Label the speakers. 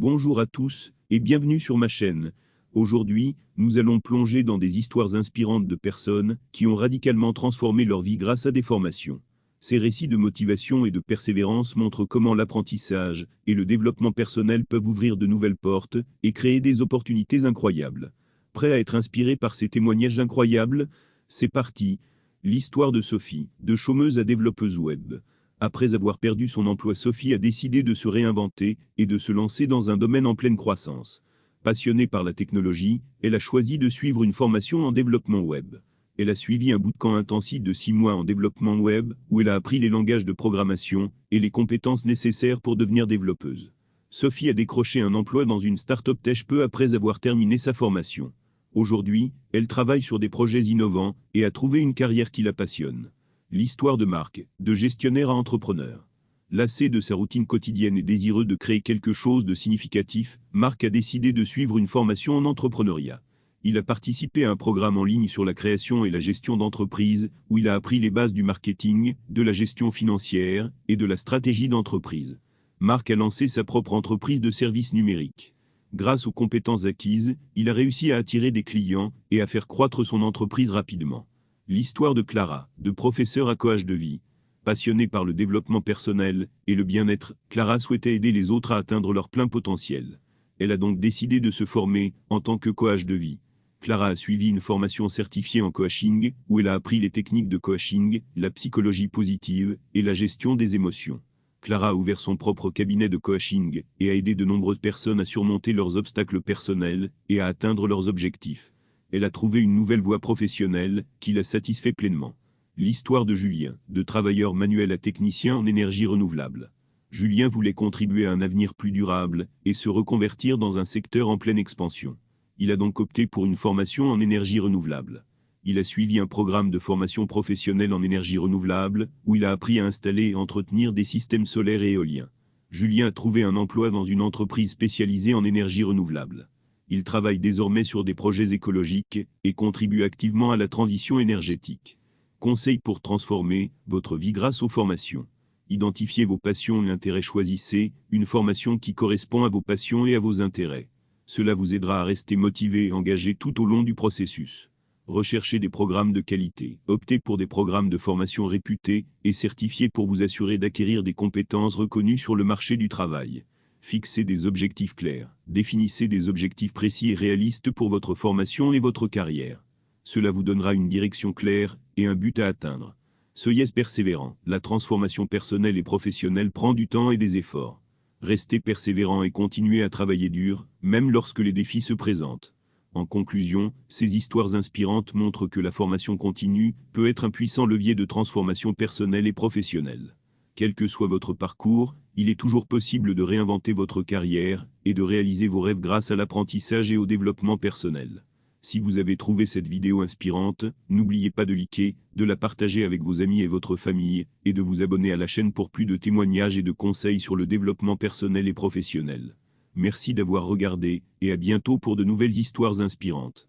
Speaker 1: Bonjour à tous, et bienvenue sur ma chaîne. Aujourd'hui, nous allons plonger dans des histoires inspirantes de personnes qui ont radicalement transformé leur vie grâce à des formations. Ces récits de motivation et de persévérance montrent comment l'apprentissage et le développement personnel peuvent ouvrir de nouvelles portes et créer des opportunités incroyables. Prêt à être inspiré par ces témoignages incroyables? C'est parti. L'histoire de Sophie, de chômeuse à développeuse web. Après avoir perdu son emploi, Sophie a décidé de se réinventer et de se lancer dans un domaine en pleine croissance. Passionnée par la technologie, elle a choisi de suivre une formation en développement web. Elle a suivi un bootcamp intensif de 6 mois en développement web, où elle a appris les langages de programmation et les compétences nécessaires pour devenir développeuse. Sophie a décroché un emploi dans une start-up tech peu après avoir terminé sa formation. Aujourd'hui, elle travaille sur des projets innovants et a trouvé une carrière qui la passionne. L'histoire de Marc, de gestionnaire à entrepreneur. Lassé de sa routine quotidienne et désireux de créer quelque chose de significatif, Marc a décidé de suivre une formation en entrepreneuriat. Il a participé à un programme en ligne sur la création et la gestion d'entreprise, où il a appris les bases du marketing, de la gestion financière et de la stratégie d'entreprise. Marc a lancé sa propre entreprise de services numériques. Grâce aux compétences acquises, il a réussi à attirer des clients et à faire croître son entreprise rapidement. L'histoire de Clara, de professeur à coach de vie. Passionnée par le développement personnel et le bien-être, Clara souhaitait aider les autres à atteindre leur plein potentiel. Elle a donc décidé de se former en tant que coach de vie. Clara a suivi une formation certifiée en coaching, où elle a appris les techniques de coaching, la psychologie positive et la gestion des émotions. Clara a ouvert son propre cabinet de coaching et a aidé de nombreuses personnes à surmonter leurs obstacles personnels et à atteindre leurs objectifs. Elle a trouvé une nouvelle voie professionnelle qui la satisfait pleinement. L'histoire de Julien, de travailleur manuel à technicien en énergie renouvelable. Julien voulait contribuer à un avenir plus durable et se reconvertir dans un secteur en pleine expansion. Il a donc opté pour une formation en énergie renouvelable. Il a suivi un programme de formation professionnelle en énergie renouvelable, où il a appris à installer et entretenir des systèmes solaires et éoliens. Julien a trouvé un emploi dans une entreprise spécialisée en énergie renouvelable. Il travaille désormais sur des projets écologiques et contribue activement à la transition énergétique. Conseils pour transformer votre vie grâce aux formations. Identifiez vos passions et intérêts. Choisissez une formation qui correspond à vos passions et à vos intérêts. Cela vous aidera à rester motivé et engagé tout au long du processus. Recherchez des programmes de qualité. Optez pour des programmes de formation réputés et certifiés pour vous assurer d'acquérir des compétences reconnues sur le marché du travail. Fixez des objectifs clairs. Définissez des objectifs précis et réalistes pour votre formation et votre carrière. Cela vous donnera une direction claire et un but à atteindre. Soyez persévérant. La transformation personnelle et professionnelle prend du temps et des efforts. Restez persévérant et continuez à travailler dur, même lorsque les défis se présentent. En conclusion, ces histoires inspirantes montrent que la formation continue peut être un puissant levier de transformation personnelle et professionnelle. Quel que soit votre parcours, il est toujours possible de réinventer votre carrière et de réaliser vos rêves grâce à l'apprentissage et au développement personnel. Si vous avez trouvé cette vidéo inspirante, n'oubliez pas de liker, de la partager avec vos amis et votre famille, et de vous abonner à la chaîne pour plus de témoignages et de conseils sur le développement personnel et professionnel. Merci d'avoir regardé, et à bientôt pour de nouvelles histoires inspirantes.